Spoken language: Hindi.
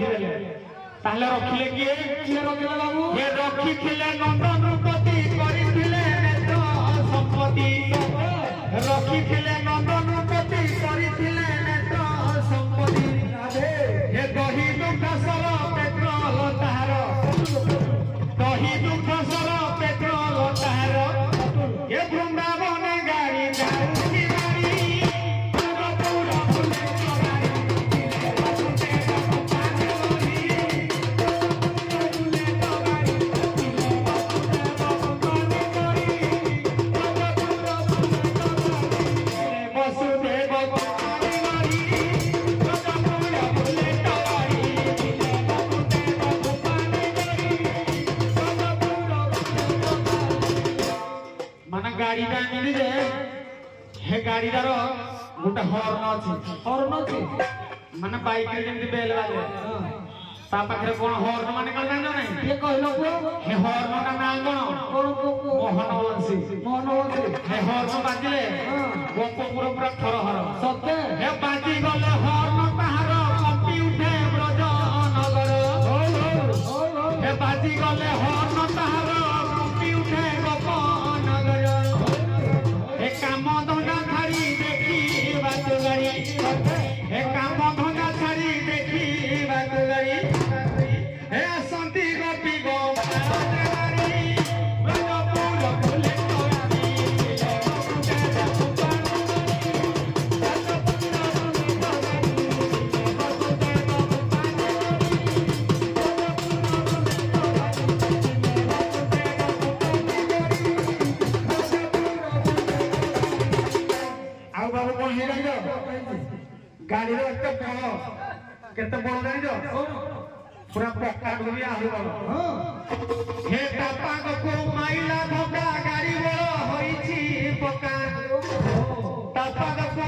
गढ़ी ताहले रखिले किए किए रखिले बाबू ये रखिथिले नंदन रूपती करिथिले नेत्र संपत्ति रखिथिले नंदन रूपती करिथिले नेत्र संपत्ति हे दही दुग्ध सर पेट्रोल ताहार दही दुग्ध सर पेट्रोल ताहार ये वृंदावन गाड़ी जाऊकी गाड़ी गाड़ी हे गाड़ीदार गोटे हॉर्न अच्छी माने बाइक रे जेंति बेल बाजे ता पाखरे कोन हॉर्न माने कल जानो नै ये कहलो हे हॉर्न का नाम कोन मोहनवंशी हे हॉर्न बाजिले गोपपुर पूरा थरहर सत्य हे बाजी गले हॉर्न ताहार कंपी उठे ब्रज नगर हे बाजी गले हॉर्न ताहार कंपी उठे गोप नगर हे काम धंदा छाड़ी देखी बात गाड़ी हे काम धंदा छाड़ी देखी बात गाड़ी हे असंती गोपी गो गाड़ी रो केते बड़ गाड़ी जो पूरा पक्का डोरी आही बड़ हे पापा को माइला भगा गाड़ी बड़ होईची पक्का पापा को